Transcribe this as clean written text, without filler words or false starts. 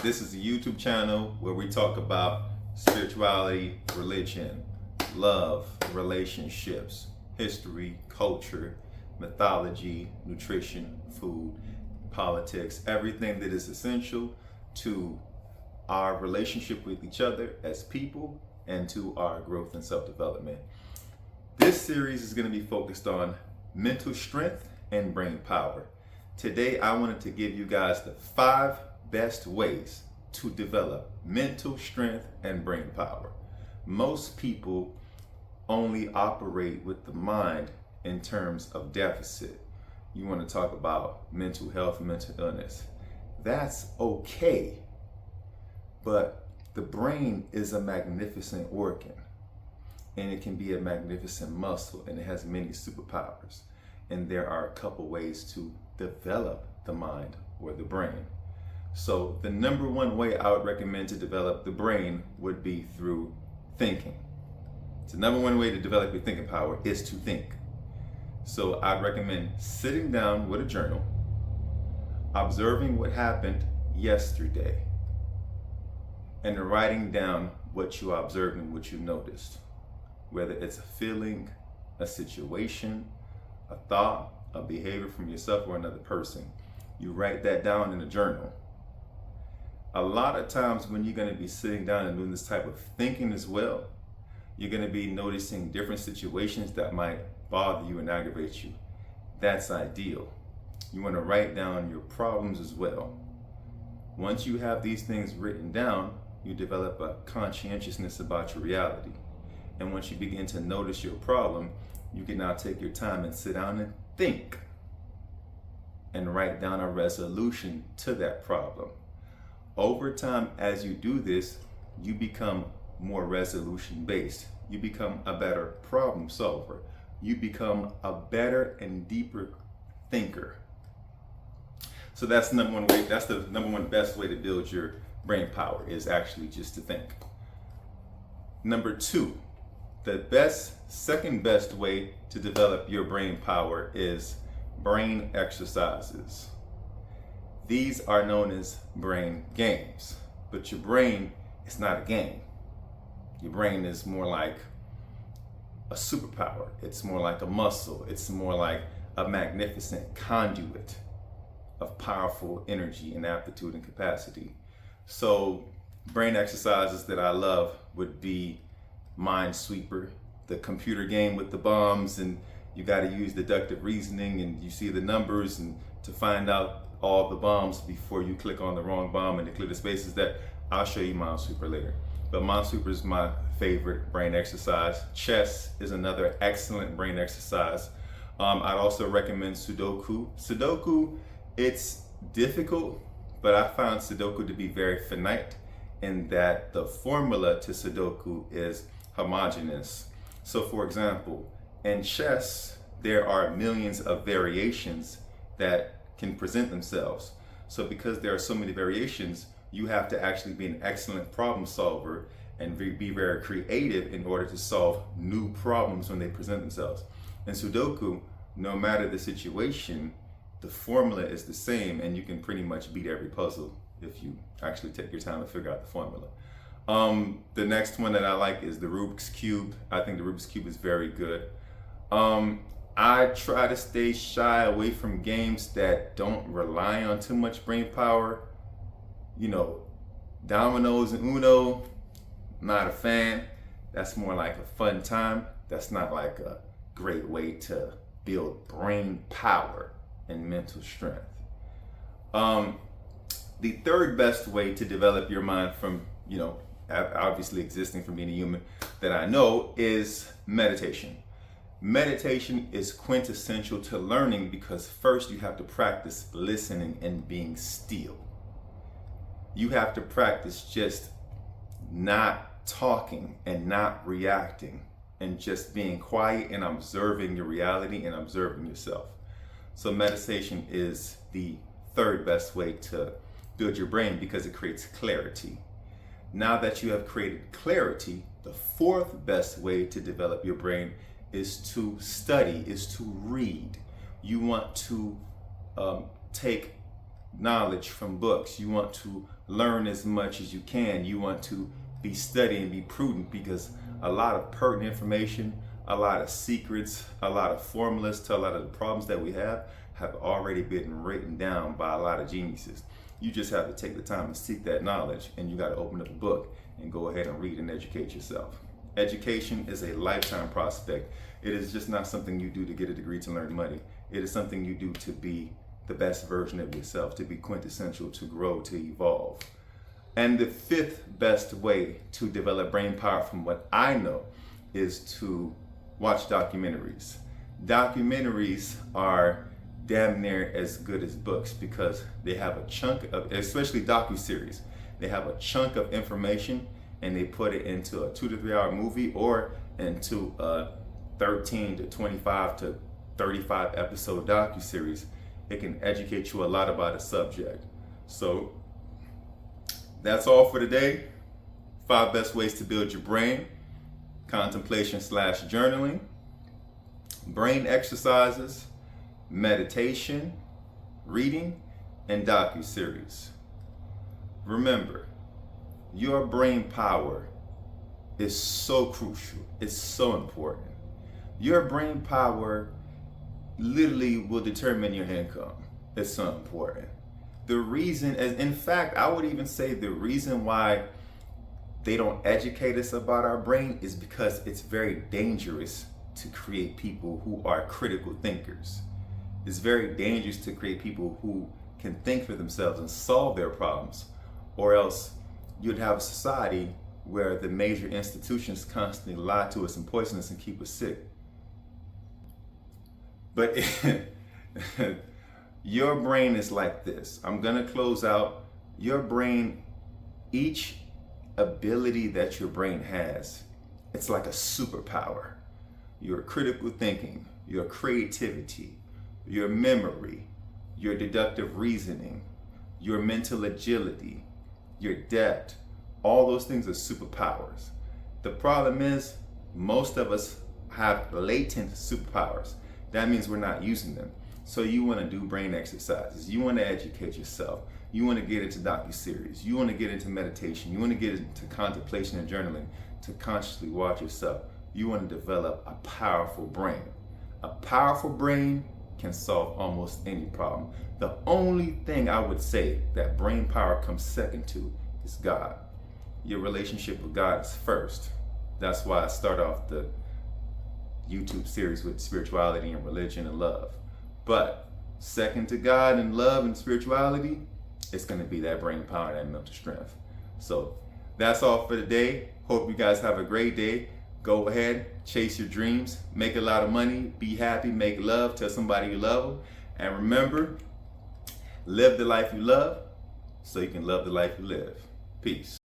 This is a YouTube channel where we talk about spirituality, religion, love, relationships, history, culture, mythology, nutrition, food, politics, everything that is essential to our relationship with each other as people and to our growth and self-development. This series is going to be focused on mental strength and brain power. Today, I wanted to give you guys the 5 best ways to develop mental strength and brain power. Most people only operate with the mind in terms of deficit. You want to talk about mental health and mental illness. That's okay, but the brain is a magnificent organ, and it can be a magnificent muscle, and it has many superpowers. And there are a couple ways to develop the mind or the brain. So the number one way I would recommend to develop the brain would be through thinking. So the number one way to develop your thinking power is to think. So I'd recommend sitting down with a journal, observing what happened yesterday, and writing down what you observed and what you noticed. Whether it's a feeling, a situation, a thought, a behavior from yourself or another person. You write that down in a journal. A lot of times when you're going to be sitting down and doing this type of thinking as well, you're going to be noticing different situations that might bother you and aggravate you. That's ideal. You want to write down your problems as well. Once you have these things written down, you develop a conscientiousness about your reality. And once you begin to notice your problem, you can now take your time and sit down and think and write down a resolution to that problem. Over time, as you do this, you become more resolution based. You become a better problem solver. You become a better and deeper thinker. So that's the number one way. That's the number one best way to build your brain power, is actually just to think. Number 2, the second best way to develop your brain power is brain exercises. These are known as brain games, but your brain is not a game. Your brain is more like a superpower. It's more like a muscle. It's more like a magnificent conduit of powerful energy and aptitude and capacity. So brain exercises that I love would be Minesweeper, the computer game with the bombs, and you got to use deductive reasoning, and you see the numbers and to find out all the bombs before you click on the wrong bomb and to clear the spaces. That I'll show you Minesweeper later. But Minesweeper is my favorite brain exercise. Chess is another excellent brain exercise. I'd also recommend Sudoku. Sudoku, it's difficult, but I found Sudoku to be very finite in that the formula to Sudoku is homogeneous. So for example, in chess, there are millions of variations that can present themselves. So because there are so many variations, you have to actually be an excellent problem solver and be very creative in order to solve new problems when they present themselves. In Sudoku, no matter the situation, the formula is the same, and you can pretty much beat every puzzle if you actually take your time to figure out the formula. The next one that I like is the Rubik's Cube. I think the Rubik's Cube is very good. I try to stay shy away from games that don't rely on too much brain power. You know, dominoes and Uno, not a fan. That's more like a fun time. That's not like a great way to build brain power and mental strength. The third best way to develop your mind from, obviously existing from being a human that I know is meditation. Meditation is quintessential to learning because first you have to practice listening and being still. You have to practice just not talking and not reacting and just being quiet and observing your reality and observing yourself. So meditation is the third best way to build your brain because it creates clarity. Now that you have created clarity, the fourth best way to develop your brain is to study, is to read. You want to take knowledge from books. You want to learn as much as you can. You want to be studying, be prudent, because a lot of pertinent information, a lot of secrets, a lot of formulas to a lot of the problems that we have already been written down by a lot of geniuses. You just have to take the time to seek that knowledge, and you got to open up a book and go ahead and read and educate yourself. Education is a lifetime prospect. It is just not something you do to get a degree to learn money. It is something you do to be the best version of yourself, to be quintessential, to grow, to evolve. And the fifth best way to develop brain power, from what I know, is to watch documentaries. Documentaries are damn near as good as books, because they have a chunk of, especially docuseries, they have a chunk of information and they put it into a 2 to 3 hour movie or into a 13 to 25 to 35 episode docuseries. It can educate you a lot about a subject. So that's all for today. 5 best ways to build your brain: contemplation/journaling, brain exercises, meditation, reading, and docuseries. Remember, your brain power is so crucial. It's so important. Your brain power literally will determine your income. It's so important. The reason, in fact, I would even say the reason why they don't educate us about our brain is because it's very dangerous to create people who are critical thinkers. It's very dangerous to create people who can think for themselves and solve their problems, or else you'd have a society where the major institutions constantly lie to us and poison us and keep us sick. But your brain is like this. I'm gonna close out. Your brain, each ability that your brain has, it's like a superpower. Your critical thinking, your creativity, your memory, your deductive reasoning, your mental agility, your depth, all those things are superpowers. The problem is, most of us have latent superpowers. That means we're not using them. So you want to do brain exercises. You want to educate yourself. You want to get into docuseries. You want to get into meditation. You want to get into contemplation and journaling, to consciously watch yourself. You want to develop a powerful brain. A powerful brain can solve almost any problem. The only thing I would say that brain power comes second to is God. Your relationship with God is first. That's why I start off the YouTube series with spirituality and religion and love. But second to God and love and spirituality, it's going to be that brain power and that mental strength. So that's all for today. Hope you guys have a great day. Go ahead, chase your dreams, make a lot of money, be happy, make love, tell somebody you love them. And remember, live the life you love so you can love the life you live. Peace.